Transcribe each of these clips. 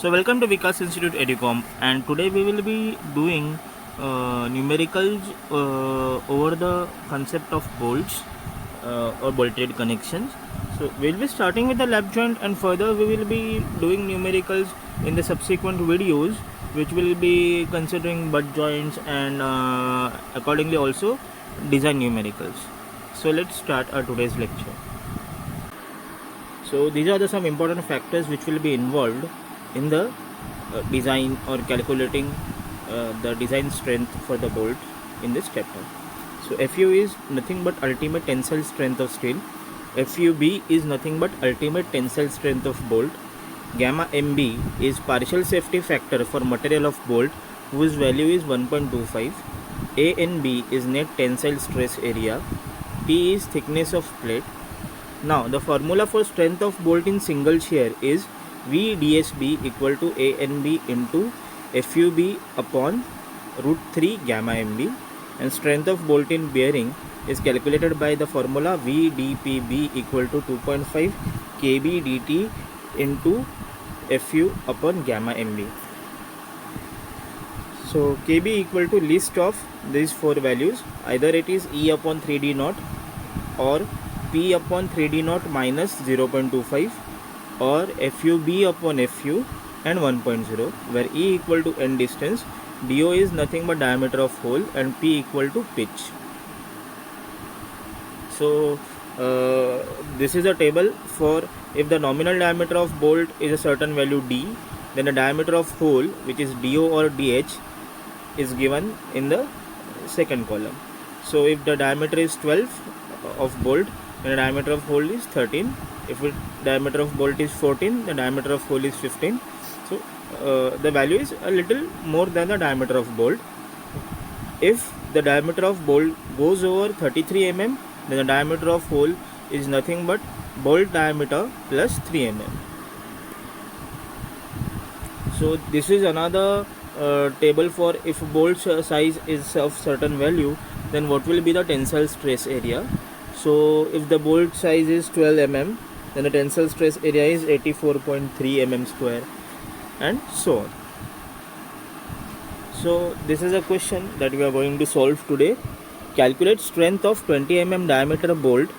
So welcome to Vikas Institute Educom, and today we will be doing numericals over the concept of bolts or bolted connections. So we'll be starting with the lap joint, and further we will be doing numericals in the subsequent videos, which will be considering butt joints and accordingly also design numericals. So let's start our today's lecture. So these are some important factors which will be involved in the design or calculating the design strength for the bolt in this chapter. So FU is nothing but ultimate tensile strength of steel. FUB is nothing but ultimate tensile strength of bolt. Gamma MB is partial safety factor for material of bolt whose value is 1.25. A and B is net tensile stress area. P is thickness of plate. Now the formula for strength of bolt in single shear is VDSB equal to ANB into FUB upon root 3 gamma MB, and strength of bolt in bearing is calculated by the formula VDPB equal to 2.5 KB dt into FU upon gamma MB. So KB equal to list of these four values, either it is E upon 3D naught or P upon 3D naught minus 0.25 or FUB upon FU and 1.0, where E equal to end distance, DO is nothing but diameter of hole, and P equal to pitch. So this is a table for if the nominal diameter of bolt is a certain value D, then the diameter of hole, which is DO or DH, is given in the second column. So if the diameter is 12 of bolt, then the diameter of hole is 13. If the diameter of bolt is 14, the diameter of hole is 15. So the value is a little more than the diameter of bolt. If the diameter of bolt goes over 33 mm, then the diameter of hole is nothing but bolt diameter plus 3 mm. So this is another table for if bolt size is of certain value, then what will be the tensile stress area. So if the bolt size is 12 mm, then the tensile stress area is 84.3 mm square, and so on. So this is a question that we are going to solve today. Calculate strength of 20 mm diameter bolt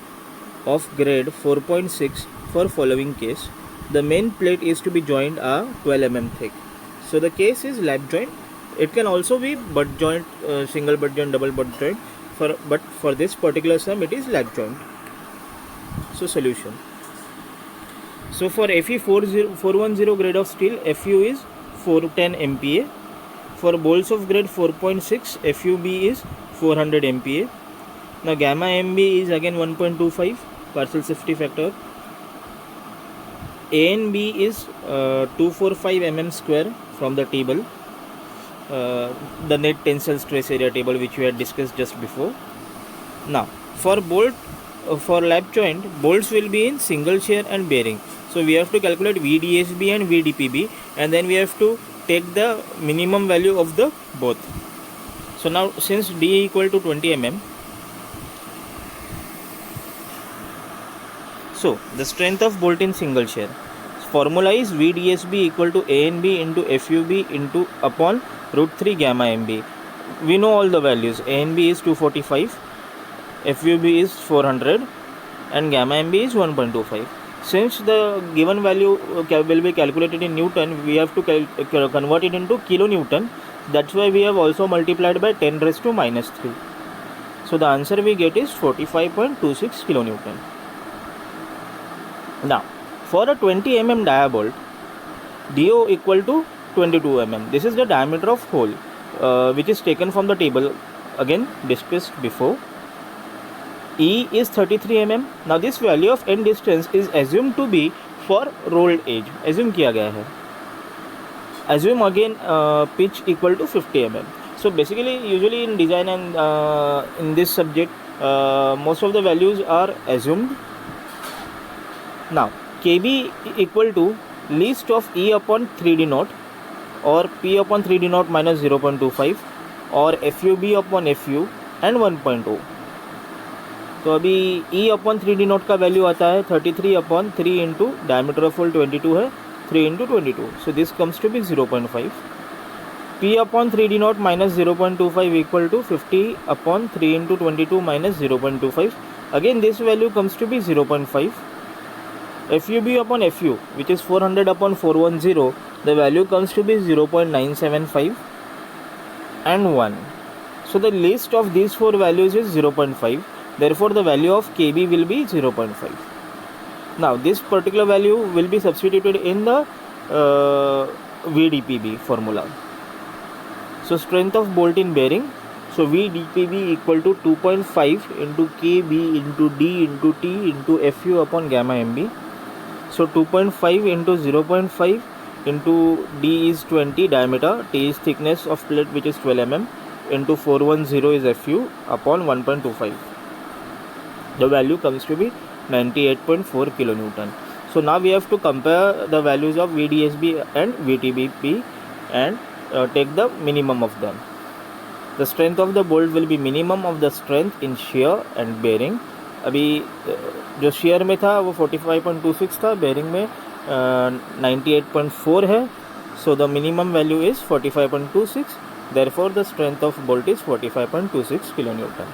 of grade 4.6 for following case. The main plate is to be joined are 12 mm thick. So the case is lap joint. It can also be butt joint, single butt joint, double butt joint, but for this particular sum it is lap joint. So solution. So for Fe 410 grade of steel, FU is 410 MPa. For bolts of grade 4.6, FUB is 400 MPa. Now gamma MB is again 1.25 partial safety factor. A and B is 245 mm square from the table, the net tensile stress area table which we had discussed just before. Now for bolt, for lap joint, bolts will be in single shear and bearing. So we have to calculate VDSB and VDPB, and then we have to take the minimum value of the both. So now since D equal to 20 mm, so the strength of bolt in single shear formula is VDSB equal to ANB into FUB into upon root 3 gamma MB. We know all the values. ANB is 245, FUB is 400, and gamma MB is 1.25. Since the given value will be calculated in Newton, we have to convert it into kilonewton. That's why we have also multiplied by 10 raised to minus 3. So the answer we get is 45.26 kilonewton. Now for a 20 mm dia bolt, DO equal to 22 mm. This is the diameter of hole which is taken from the table, again discussed before. E is 33 mm. Now this value of end distance is assumed to be for rolled edge. Assume किया गया है. Assume again pitch equal to 50 mm. So basically usually in design and in this subject most of the values are assumed. Now KB equal to least of E upon 3D naught or P upon 3D naught minus 0.25 or FUB upon FU and 1.0. तो अभी E upon 3D naught का value आता है 33 upon 3 into diameter of hole 22 है 3 into 22. So this comes to be 0.5. P upon 3d naught minus 0.25 equal to 50 upon 3 into 22 minus 0.25. Again this value comes to be 0.5. FUB upon FU, which is 400 upon 410, the value comes to be 0.975 and 1. So the list of these four values is 0.5. Therefore the value of KB will be 0.5. Now this particular value will be substituted in the VDPB formula. So strength of bolt in bearing. So VDPB equal to 2.5 into KB into D into T into FU upon gamma MB. So 2.5 into 0.5 into D is 20 diameter, T is thickness of plate which is 12 mm, into 410 is FU upon 1.25. The value comes to be 98.4 kilonewton. So now we have to compare the values of VDSB and VTBP and take the minimum of them. The strength of the bolt will be minimum of the strength in shear and bearing. अभी जो share में था वो 45.26 था, bearing में 98.4 है. So the minimum value is 45.26. Therefore the strength of bolt is 45.26 kilonewton.